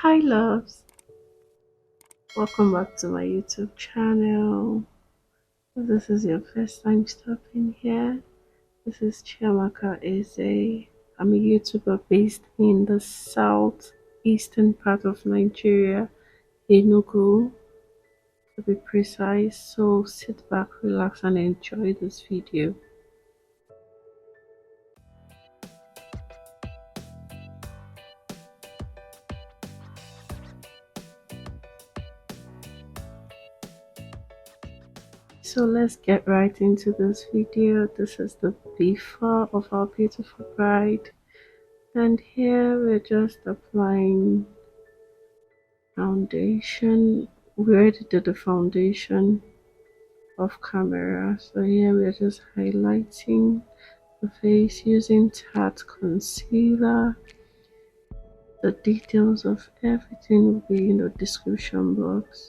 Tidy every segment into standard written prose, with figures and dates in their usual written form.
Hi loves, welcome back to my YouTube channel. If this is your first time stopping here, this is Chiamaka Eze. I'm a YouTuber based in the southeastern part of Nigeria, Enugu to be precise. So sit back, relax and enjoy this video. So let's get right into this video. This is the before of our beautiful bride, and here we're just applying foundation. We already did the foundation off camera, so here we're just highlighting the face using Tarte concealer. The details of everything will be in the description box.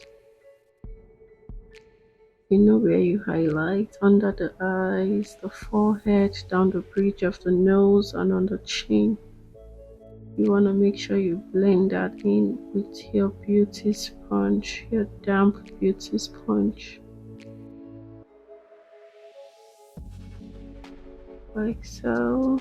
You know where you highlight: under the eyes, the forehead, down the bridge of the nose, and on the chin. You want to make sure you blend that in with your beauty sponge, your damp beauty sponge, like so.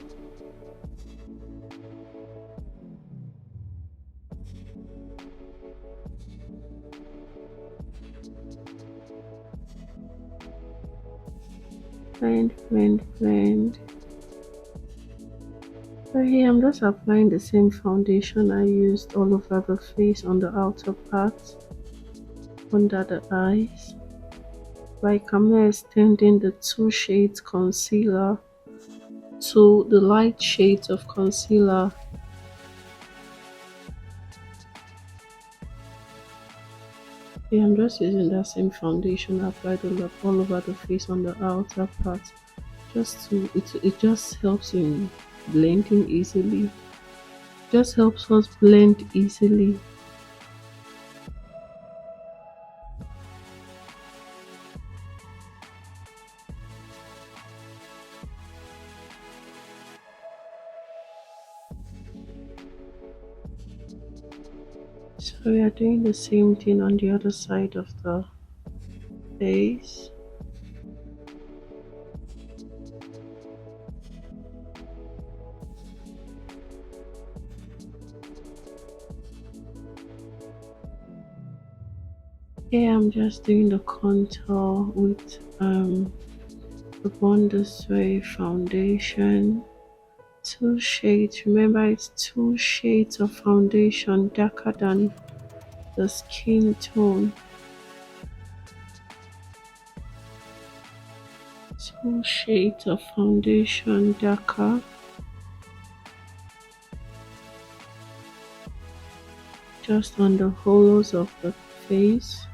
Blend, blend, blend. So here I'm just applying the same foundation I used all over the face on the outer part, under the eyes. Like I'm now extending the two shades concealer to the light shades of concealer. Yeah, I'm just using that same foundation I applied all over the face on the outer part. Just to it just helps in blending easily. Just helps us blend easily. So we are doing the same thing on the other side of the face. Here I'm just doing the contour with the Born This Way foundation. Two shades. Remember, it's two shades of foundation darker than the skin tone. Two shades of foundation darker. Just on the hollows of the face.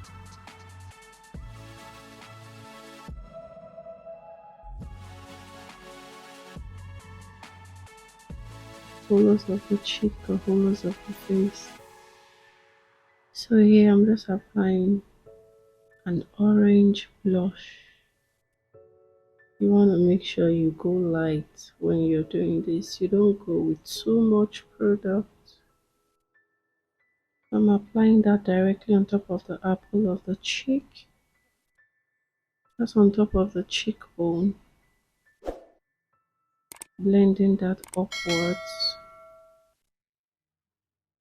Hollows of the cheek, the hollows of the face. So here I'm just applying an orange blush. You want to make sure you go light when you're doing this. You don't go with too much product. I'm applying that directly on top of the apple of the cheek. Just on top of the cheekbone. Blending that upwards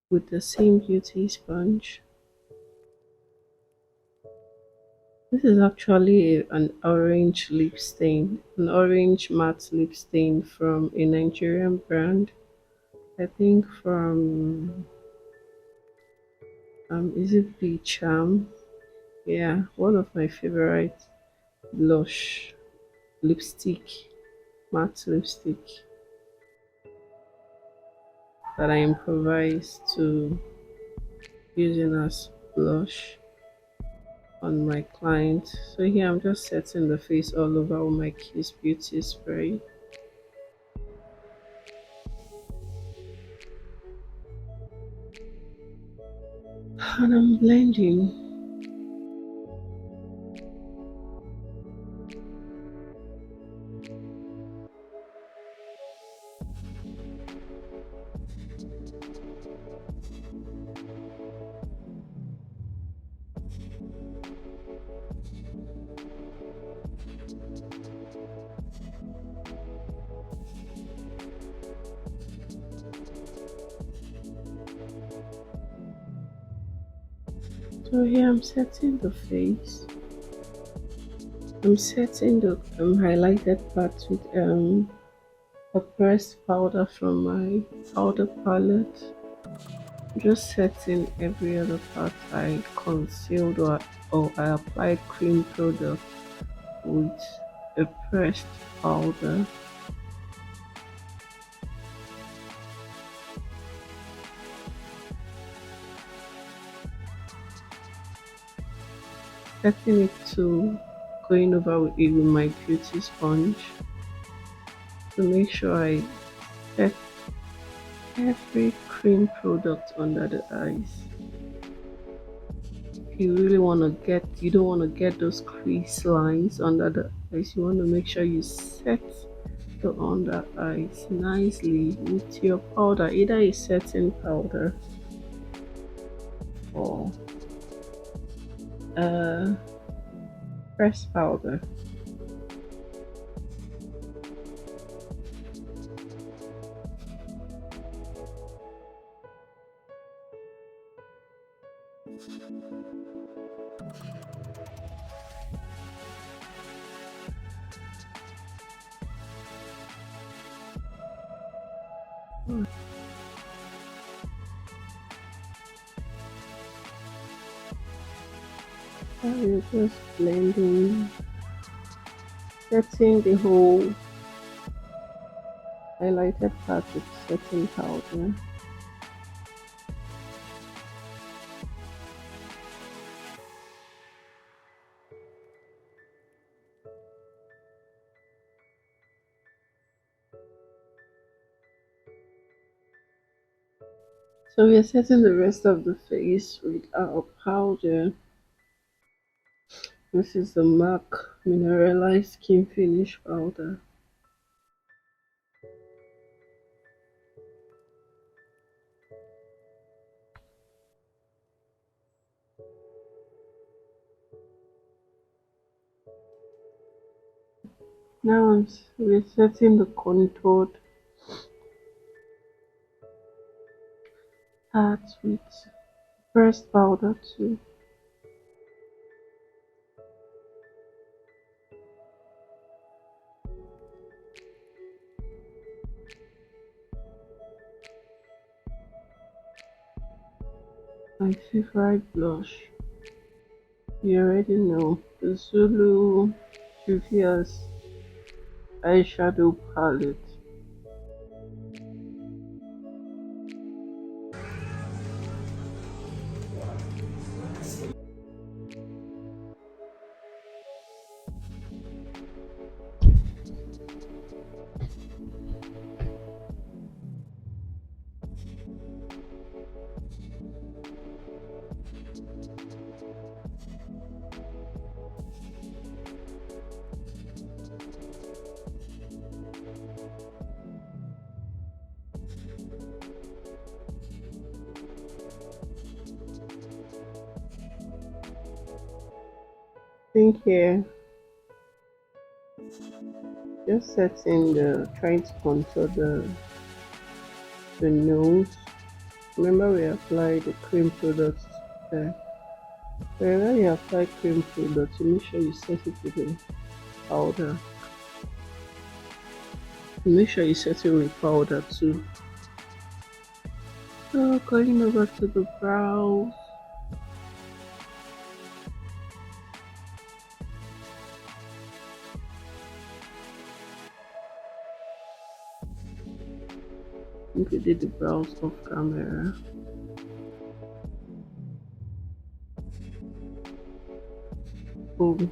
with the same beauty sponge. This is actually an orange lip stain, an orange matte lip stain from a Nigerian brand. I think from is it the Charm? Yeah, one of my favorite blush lipstick, matte lipstick that I improvised to using as blush on my client. So here I'm just setting the face all over with my Kiss Beauty spray. And I'm blending. So here I'm setting the face. I'm setting the highlighted part with a pressed powder from my powder palette. Just setting every other part I concealed or I applied cream product with a pressed powder. Setting it to going over it with my beauty sponge to make sure I set every cream product under the eyes. You really want to get, you don't want to get those crease lines under the eyes. You want to make sure you set the under eyes nicely with your powder, either a setting powder or a pressed powder. I will just blending, setting the whole highlighted part with setting powder. So we are setting the rest of the face with our powder. This is the MAC Mineralized Skin Finish Powder. Now we're setting the contoured part with pressed powder too. My favorite blush. You already know the Zulu Juvia's eyeshadow palette. Think here, just setting the, trying to contour the nose. Remember we applied the cream product there. Wherever you apply cream product, you make sure you set it with the powder. Make sure you set it with powder too. So going over to the brows. I think we did the brows off camera. Boom.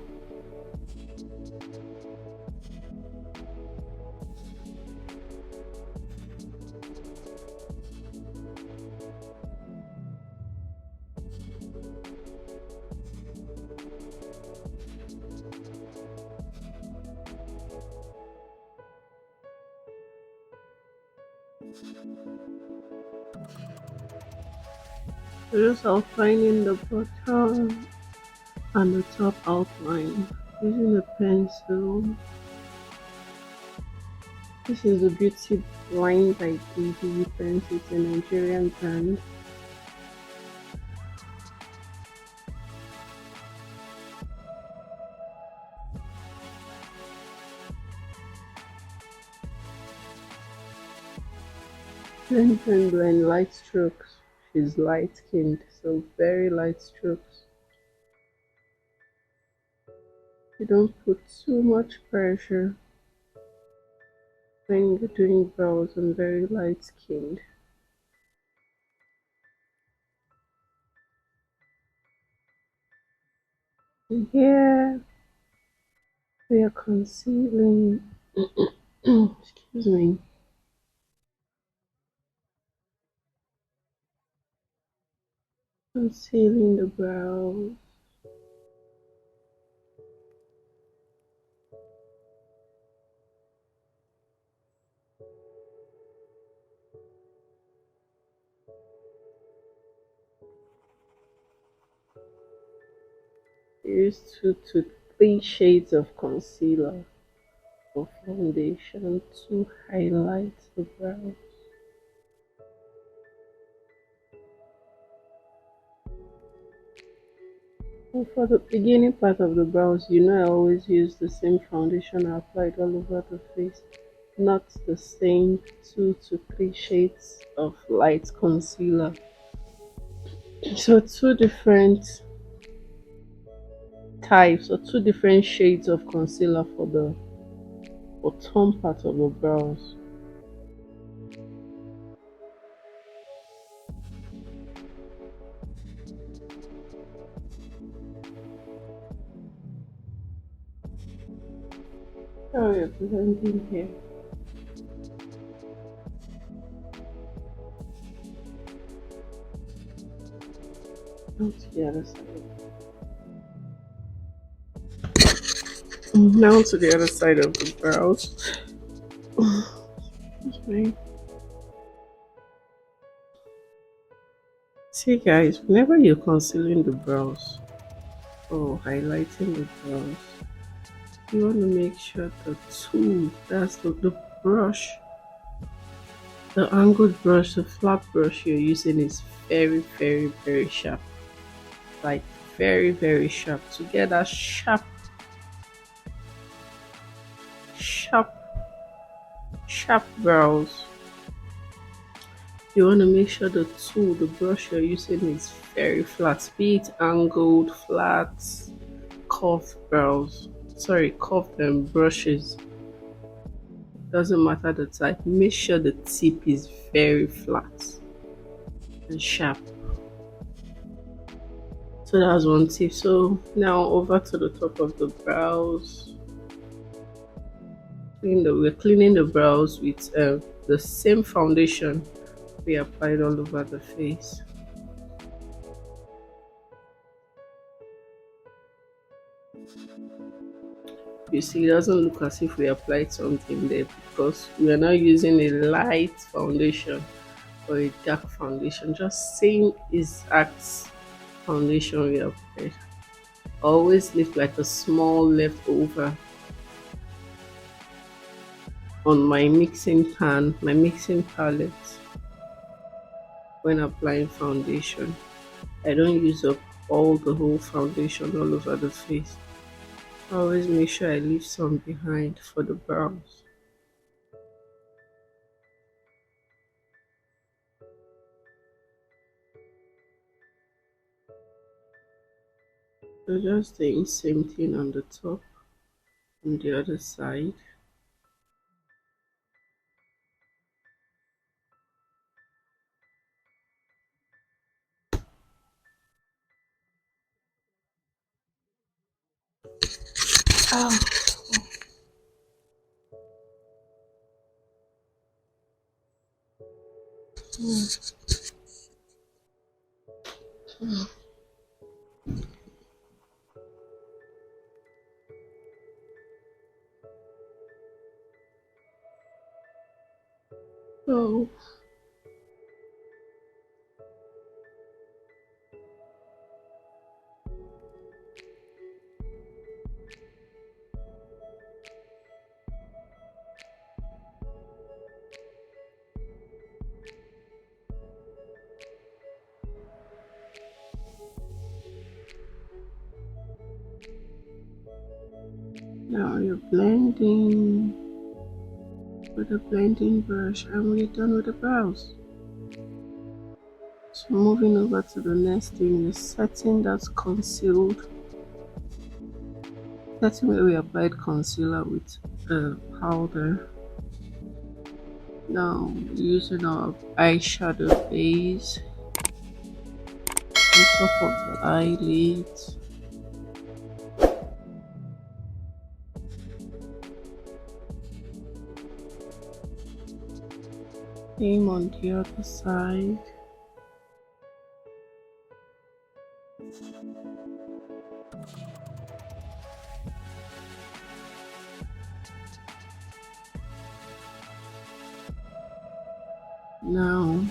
So just outlining the bottom and the top outline using a pencil. This is the Beauty Blind by DD Pens. It's a Nigerian brand. Blend, blend, blend, light strokes. She's light skinned, so very light strokes. You don't put too much pressure when you're doing brows on very light skinned. And here we are concealing, excuse me, concealing the brows. Use 2 to 3 shades of concealer or foundation to highlight the brows. And for the beginning part of the brows, you know I always use the same foundation I applied all over the face, not the same 2 to 3 shades of light concealer. So 2 different types or 2 different shades of concealer for the bottom part of the brows. Now we're blending here. Now to the other side. Now to the other side of the brows. Excuse me. See guys, whenever you're concealing the brows or highlighting the brows, you want to make sure the tool, that's the brush, the angled brush, the flat brush you're using is very, very, very sharp. Like very, very sharp. To get that sharp, sharp, sharp brows, you want to make sure the tool, the brush you're using is very flat. Be it angled, flat, curved brows. Sorry, curved brushes. Doesn't matter the type. Make sure the tip is very flat and sharp. So that's one tip. So now over to the top of the brows. We're cleaning the brows with the same foundation we applied all over the face. You see, it doesn't look as if we applied something there because we are not using a light foundation or a dark foundation, just same exact foundation we applied. Always leave like a small leftover on my mixing pan, my mixing palette when applying foundation. I don't use up all the whole foundation all over the face. I always make sure I leave some behind for the brows. So just doing same thing on the top, on the other side. Oh. So now you're blending. with a blending brush, and we're done with the brows. So moving over to the next thing is setting that concealed, setting where we applied concealer with powder. Now using our eyeshadow base on top of the eyelids. Same on the other side. Now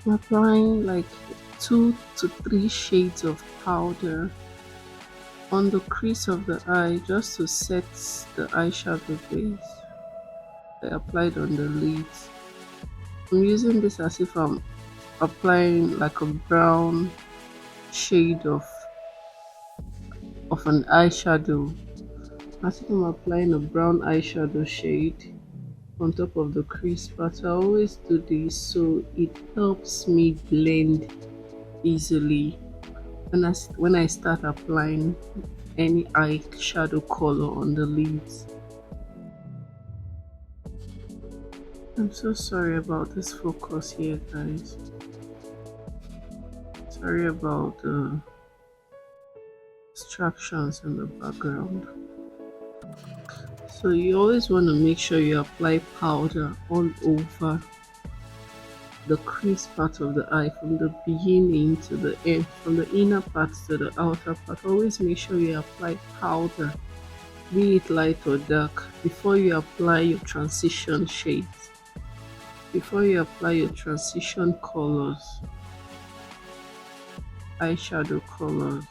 I'm applying like 2 to 3 shades of powder on the crease of the eye just to set the eyeshadow base I applied on the lids. I'm using this as if I'm applying like a brown shade of an eyeshadow, as if I'm applying a brown eyeshadow shade on top of the crease part. I always do this so it helps me blend easily when I start applying any eyeshadow color on the lids. I'm so sorry about this focus here, guys. Sorry about the distractions in the background. So you always want to make sure you apply powder all over the crease part of the eye, from the beginning to the end, from the inner part to the outer part. Always make sure you apply powder, be it light or dark, before you apply your transition shades, before you apply your transition colors, eyeshadow colors.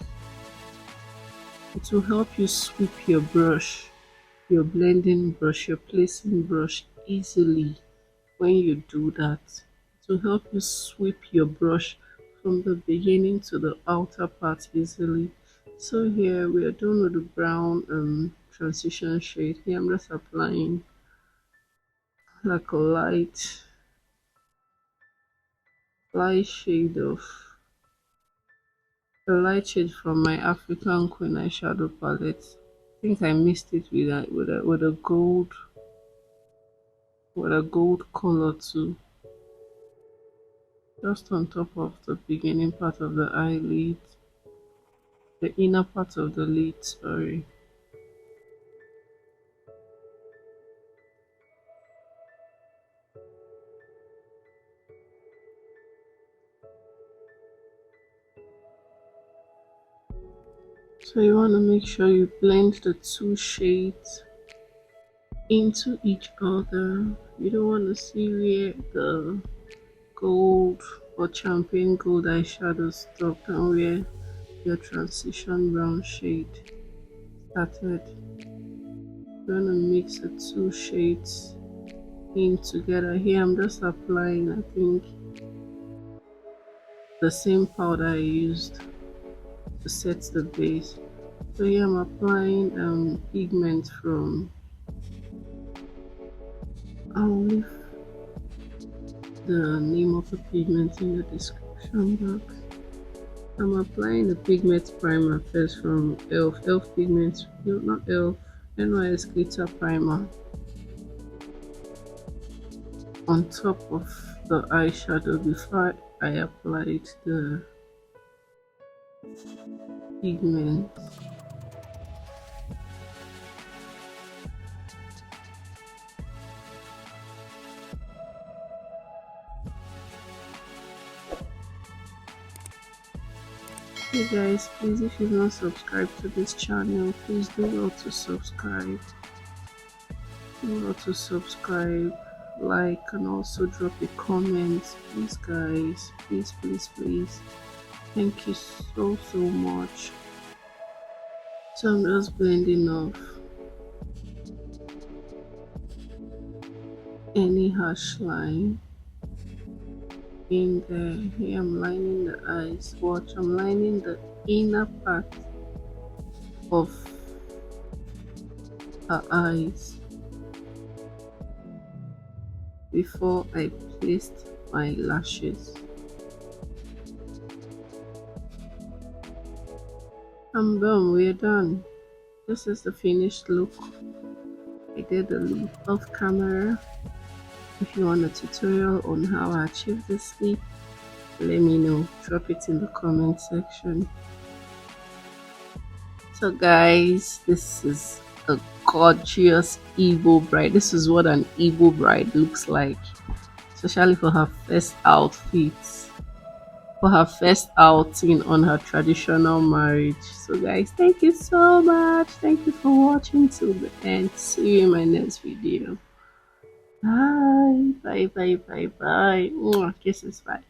It will help you sweep your brush, your blending brush, your placing brush easily when you do that. It will help you sweep your brush from the beginning to the outer part easily. So here we are done with the brown transition shade. Here I'm just applying like a light shade of a light shade from my African Queen eyeshadow palette. I think I mixed it with a gold color too, just on top of the beginning part of the eyelid, the inner part of the lid, sorry. So you want to make sure you blend the 2 shades into each other. You don't want to see where the gold or champagne gold eyeshadow stopped and where your transition brown shade started. You're going to mix the 2 shades in together. Here I'm just applying, I think, the same powder I used to set the base. So here I'm applying pigment from, I'll leave the name of the pigment in the description box. I'm applying the pigment primer first from elf pigment, no, not elf, NYS glitter primer on top of the eyeshadow before I applied the pigment. Hey guys, please, if you've not subscribed to this channel, please do well to subscribe. Like, and also drop a comment, please guys. Please. Thank you so much. So I'm just blending off any harsh line in there. Here I'm lining the eyes. Watch, I'm lining the inner part of her eyes. before I placed my lashes. And boom, we're done. This is the finished look. I did the look off camera. If you want a tutorial on how I achieve this look, let me know. Drop it in the comment section. So guys, this is a gorgeous Igbo bride. This is what an Igbo bride looks like, especially for her first outfits, for her first outing on her traditional marriage. So guys, thank you so much. Thank you for watching till the end. See you in my next video. Bye bye bye bye bye. Mwah, kisses. Bye.